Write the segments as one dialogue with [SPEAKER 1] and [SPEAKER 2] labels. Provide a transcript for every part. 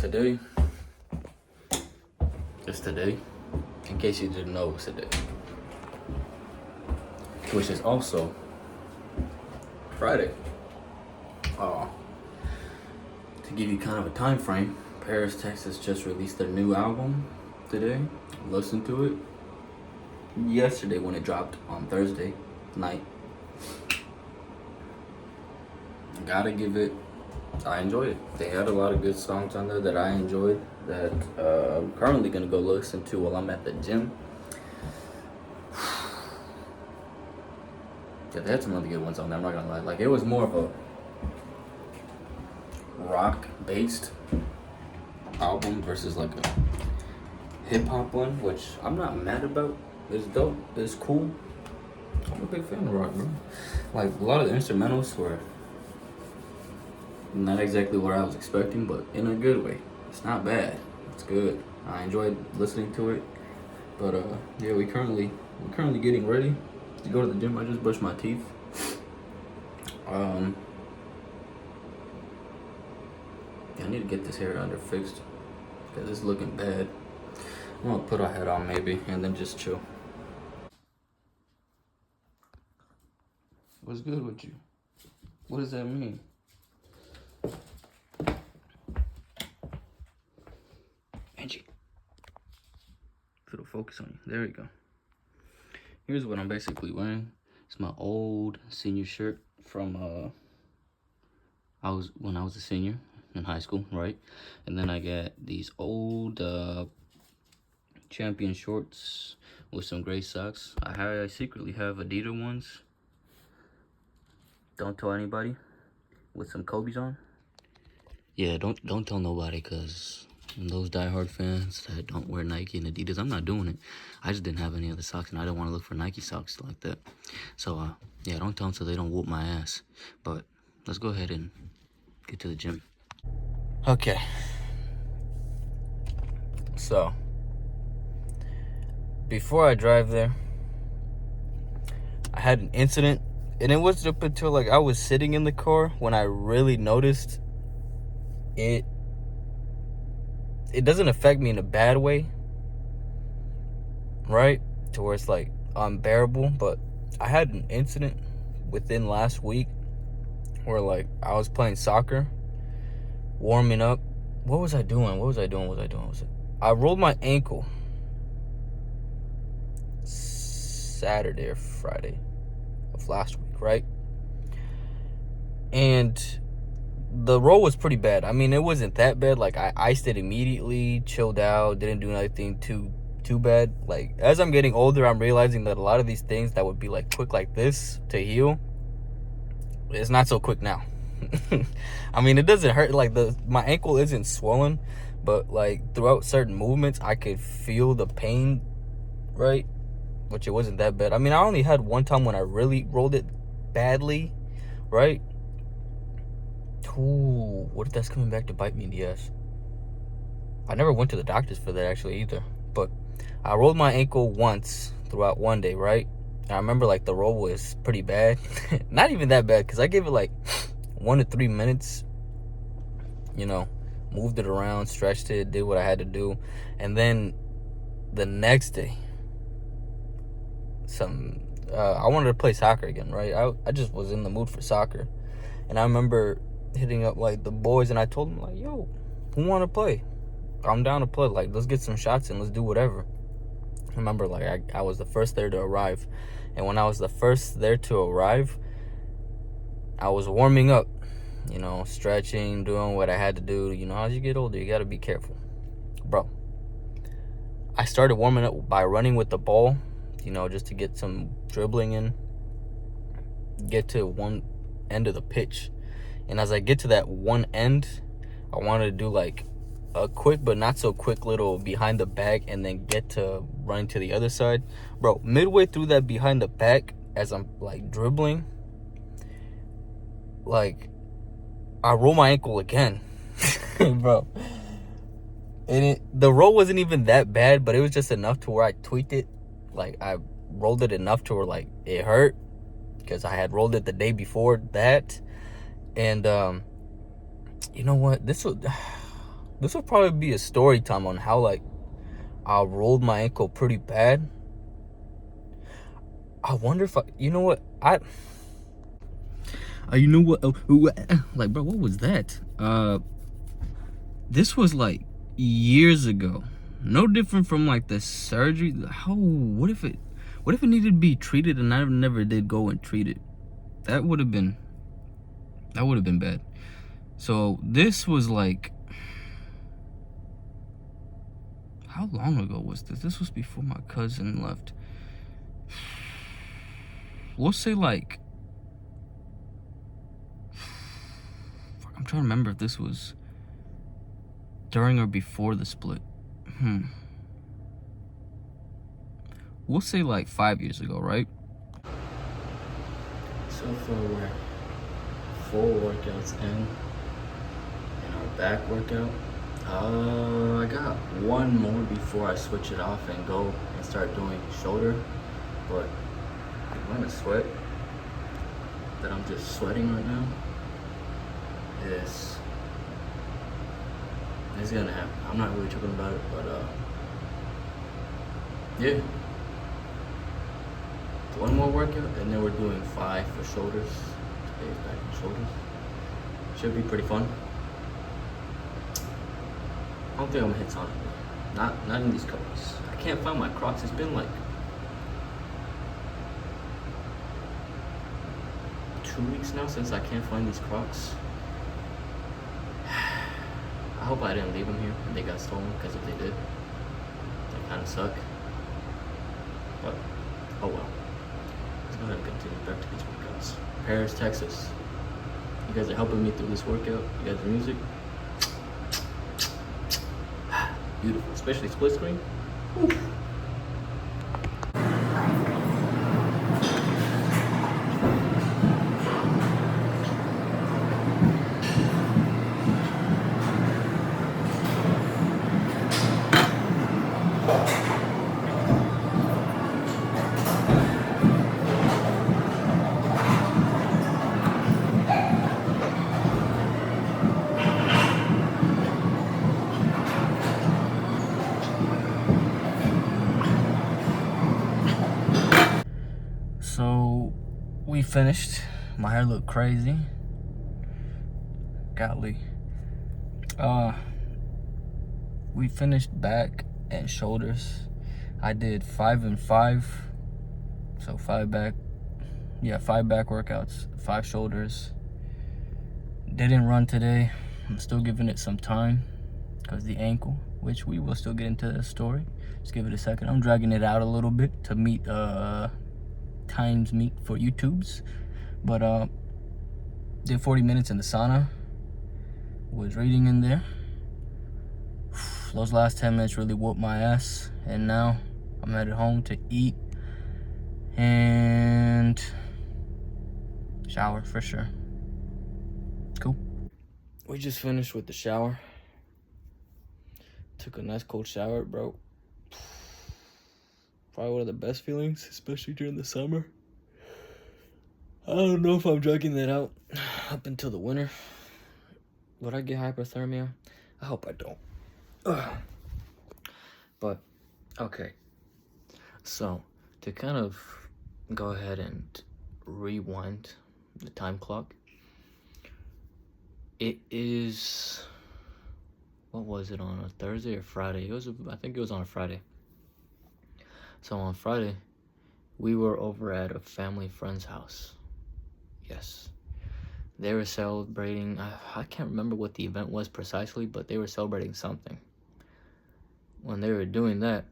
[SPEAKER 1] Today, it's today. In case you didn't know, it's today. Which is also Friday. To give you kind of a time frame, Paris, Texas just released their new album today. Listen to it. Yesterday when it dropped on Thursday night. Gotta give it. I enjoyed it. They had a lot of good songs on there that I enjoyed that I'm currently gonna go listen to while I'm at the gym. Yeah, they had some other good ones on there, I'm not gonna lie. Like, it was more of a rock-based album versus like a hip-hop one, which I'm not mad about. It's dope, it's cool. I'm a big fan of rock, bro. Like, a lot of the instrumentals were not exactly what I was expecting, but in a good way. It's not bad. It's good. I enjoyed listening to it. But yeah, we're currently getting ready to go to the gym. I just brushed my teeth. I need to get this hair under fixed because it's looking bad. I'm gonna put a hat on maybe and then just chill. What's good with you? What does that mean? Angie. It'll focus on you. There we go. Here's what I'm basically wearing. It's my old senior shirt from when I was a senior in high school, right? And then I got these old Champion shorts with some gray socks. I secretly have Adidas ones. Don't tell anybody. With some Kobe's on. Yeah, don't tell nobody, cause those diehard fans that don't wear Nike and Adidas, I'm not doing it. I just didn't have any other socks, and I don't want to look for Nike socks like that. So yeah, don't tell them so they don't whoop my ass. But let's go ahead and get to the gym. Okay. So before I drive there, I had an incident, and it wasn't up until like I was sitting in the car when I really noticed it. It doesn't affect me in a bad way, right? To where it's like unbearable, but I had an incident within last week where like I was playing soccer, warming up. What was I doing? I rolled my ankle Saturday or Friday of last week, right? And the roll was pretty bad. I mean, it wasn't that bad. Like, I iced it immediately, chilled out, didn't do anything too bad. Like, as I'm getting older, I'm realizing that a lot of these things that would be like quick like this to heal, it's not so quick now. I mean, it doesn't hurt. Like, my ankle isn't swollen, but like throughout certain movements, I could feel the pain, right? Which it wasn't that bad. I mean, I only had one time when I really rolled it badly, right? Ooh, what if that's coming back to bite me in the ass? I never went to the doctors for that actually either. But I rolled my ankle once throughout one day, right? And I remember like the roll was pretty bad. Not even that bad, because I gave it like 1 to 3 minutes. You know, moved it around, stretched it, did what I had to do. And then the next day, I wanted to play soccer again, right? I just was in the mood for soccer. And I remember hitting up like the boys, and I told them like, yo, who want to play? I'm down to play. Like, let's get some shots and let's do whatever. I remember like I was the first there to arrive, and when I was the first there to arrive, I was warming up, you know, stretching, doing what I had to do. You know, as you get older, you got to be careful, bro. I started warming up by running with the ball, you know, just to get some dribbling in, get to one end of the pitch. And as I get to that one end, I wanted to do like a quick but not so quick little behind the back, and then get to running to the other side. Bro, midway through that behind the back, as I'm like dribbling, like I roll my ankle again. Bro. And the roll wasn't even that bad, but it was just enough to where I tweaked it. Like, I rolled it enough to where like it hurt, because I had rolled it the day before that. And you know what, this this would probably be a story time on how like I rolled my ankle pretty bad. I wonder if you know what you know what, like, bro, what was that? This was like years ago. No different from like the surgery. What if it needed to be treated and I never did go and treat it? That would have been bad. So this was like, how long ago was this? This was before my cousin left. We'll say like, I'm trying to remember if this was during or before the split. We'll say like 5 years ago, right? So far we're 4 workouts in our back workout. I got one more before I switch it off and go and start doing shoulder, but I'm gonna sweat. That I'm just sweating right now is gonna happen. I'm not really talking about it, but yeah. One more workout, and then we're doing 5 for shoulders. Today's back and shoulders. Should be pretty fun. I don't think I'm gonna hit Sonic. Not in these Crocs. I can't find my Crocs. It's been like 2 weeks now since I can't find these Crocs. I hope I didn't leave them here and they got stolen, because if they did, they kind of suck. But oh well. Let's go ahead and continue back to these workouts. Paris, Texas. You guys are helping me through this workout. You got the music. Beautiful, especially split screen. Woo. So we finished. My hair looked crazy. Golly. We finished back and shoulders. I did 5 and 5. So 5 back. Yeah, 5 back workouts, 5 shoulders. Didn't run today. I'm still giving it some time because the ankle, which we will still get into the story. Just give it a second. I'm dragging it out a little bit to meet times meet for YouTube's, but did 40 minutes in the sauna, was reading in there. Those last 10 minutes really whooped my ass, and now I'm headed home to eat and shower for sure. Cool. We just finished with the shower. Took a nice cold shower, bro. Probably one of the best feelings, especially during the summer. I don't know if I'm dragging that out up until the winter. Would I get hypothermia? I hope I don't. Ugh. But, okay. So, to kind of go ahead and rewind the time clock, it is, what was it, on a Thursday or Friday? I think it was on a Friday. So on Friday, we were over at a family friend's house. Yes. They were celebrating, I can't remember what the event was precisely, but they were celebrating something. When they were doing that,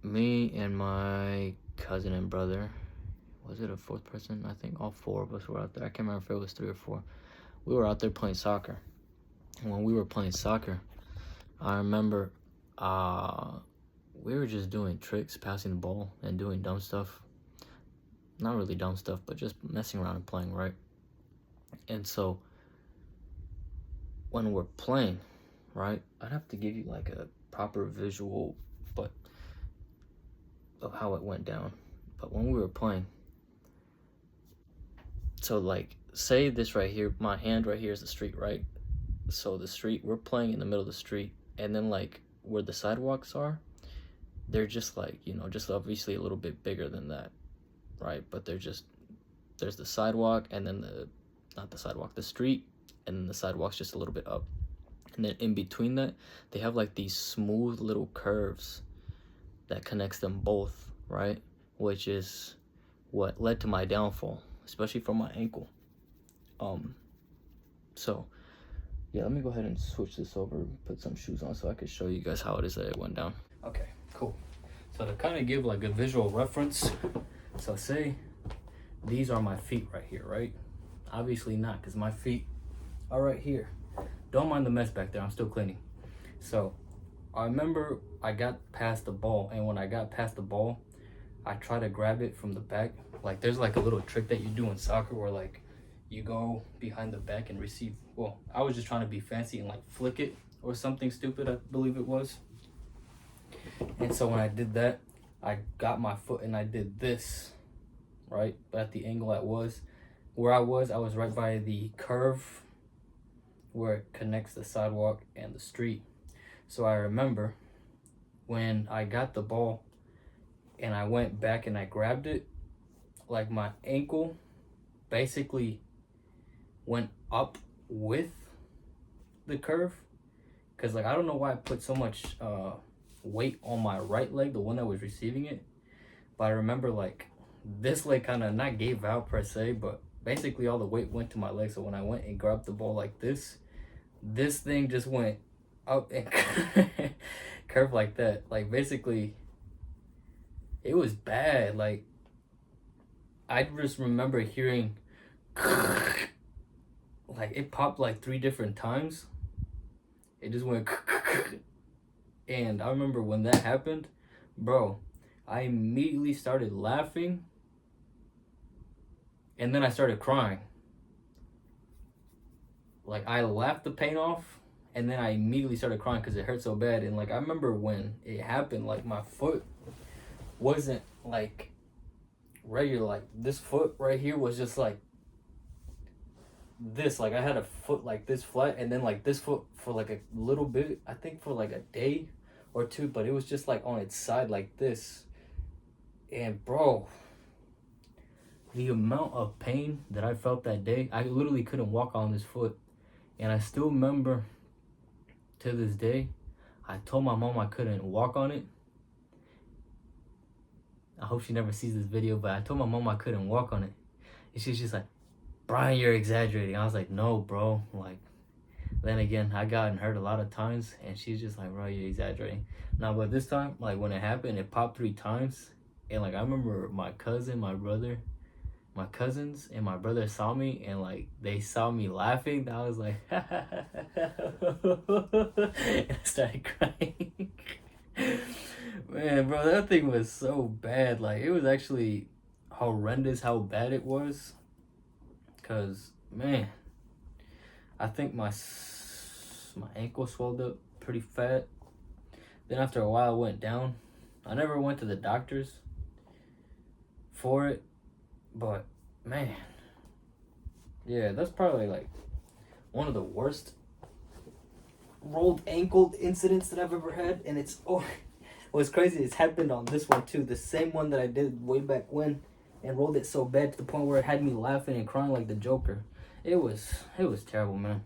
[SPEAKER 1] me and my cousin and brother, was it a 4th person? I think all 4 of us were out there. I can't remember if it was 3 or 4. We were out there playing soccer. And when we were playing soccer, I remember we were just doing tricks, passing the ball, and doing dumb stuff. Not really dumb stuff, but just messing around and playing, right? And so, when we're playing, right, I'd have to give you like a proper visual, but of how it went down. But when we were playing, so like, say this right here, my hand right here is the street, right? So the street, we're playing in the middle of the street,
[SPEAKER 2] and then like where the sidewalks are, they're just like, you know, just obviously a little bit bigger than that, right? But there's the sidewalk, and then not the sidewalk, the street, and then the sidewalk's just a little bit up. And then in between that, they have like these smooth little curves that connects them both, right? Which is what led to my downfall, especially from my ankle. So yeah, let me go ahead and switch this over, put some shoes on so I can show you guys how it is that it went down. Okay, cool. So to kind of give like a visual reference, so say these are my feet right here, right? Obviously not, because my feet are right here. Don't mind the mess back there, I'm still cleaning. So I remember I got past the ball, and when I got past the ball, I try to grab it from the back. Like there's like a little trick that you do in soccer where like you go behind the back and receive. Well, I was just trying to be fancy and like flick it or something stupid, I believe it was. And so when I did that, I got my foot and I did this, right? But at the angle I was right by the curve where it connects the sidewalk and the street. So I remember when I got the ball and I went back and I grabbed it, like my ankle basically went up with the curve. Cause like I don't know why I put so much weight on my right leg, the one that was receiving it. But I remember like this leg kind of not gave out per se, but basically all the weight went to my leg. So when I went and grabbed the ball like this thing just went up and curved like that. Like basically it was bad. Like I just remember hearing like it popped like 3 different times. It just went and I remember when that happened, bro, I immediately started laughing and then I started crying. Like I laughed the pain off and then I immediately started crying because it hurt so bad. And like I remember when it happened, like my foot wasn't like regular. Like this foot right here was just like this. Like I had a foot like this flat, and then like this foot for like a little bit, I think for like a day or two, but it was just like on its side like this. And bro, the amount of pain that I felt that day, I literally couldn't walk on this foot. And I still remember to this day, I told my mom I couldn't walk on it. I hope she never sees this video, but I told my mom I couldn't walk on it. And she's just like, Brian, you're exaggerating. I was like, no, bro. Like, then again, I gotten hurt a lot of times, and she's just like, bro, you're exaggerating. Now, but this time, like when it happened, it popped 3 times. And like, I remember my cousin, my brother, my cousins and my brother saw me, and like they saw me laughing. I was like and I started crying. Man, bro, that thing was so bad. Like it was actually horrendous how bad it was. Cause man, I think my ankle swelled up pretty fat. Then after a while it went down. I never went to the doctors for it. But man, yeah, that's probably like one of the worst rolled ankle incidents that I've ever had. And it's what's crazy, it's happened on this one too, the same one that I did way back when, and rolled it so bad to the point where it had me laughing and crying like the Joker. It was terrible, man.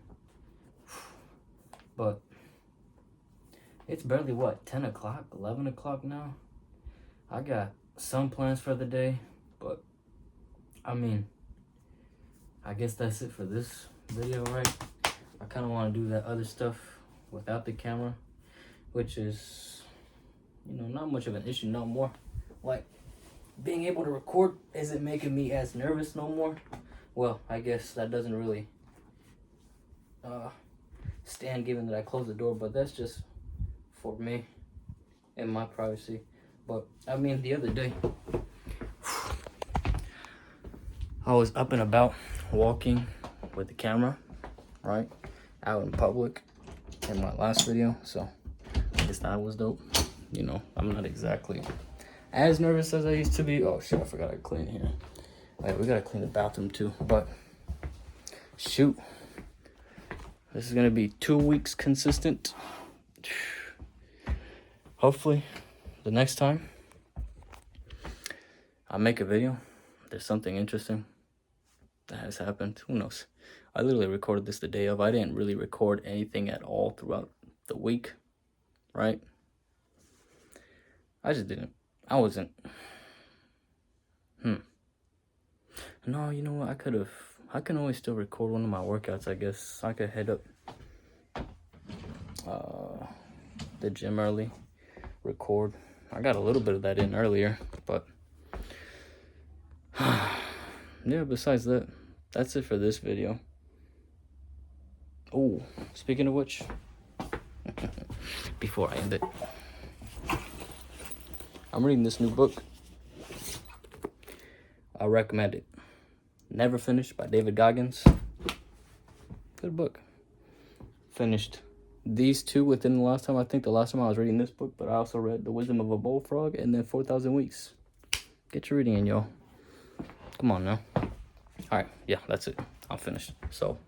[SPEAKER 2] But it's barely what, 10 o'clock, 11 o'clock now. I got some plans for the day, but I mean, I guess that's it for this video, right? I kind of want to do that other stuff without the camera, which is, you know, not much of an issue no more. Like, being able to record isn't making me as nervous no more. Well, I guess that doesn't really stand given that I closed the door, but that's just for me and my privacy. But, I mean, the other day, I was up and about walking with the camera, right, out in public in my last video, so I guess that was dope. You know, I'm not exactly as nervous as I used to be. Oh shit, I forgot to clean here. Alright, we gotta clean the bathroom too, but shoot. This is gonna be 2 weeks consistent, hopefully the next time I make a video, there's something interesting that has happened. Who knows? I literally recorded this the day of. I didn't really record anything at all throughout the week, right? I just didn't. I wasn't. No, you know what? I can always still record one of my workouts, I guess. I could head up the gym early, record. I got a little bit of that in earlier, but yeah, besides that, that's it for this video. Oh, speaking of which, before I end it, I'm reading this new book. I recommend it. Never Finished by David Goggins. Good book. Finished these two within the last time. I think the last time I was reading this book, but I also read The Wisdom of a Bullfrog and then 4,000 Weeks. Get your reading in, y'all. Come on now. All right, yeah, that's it. I'm finished. So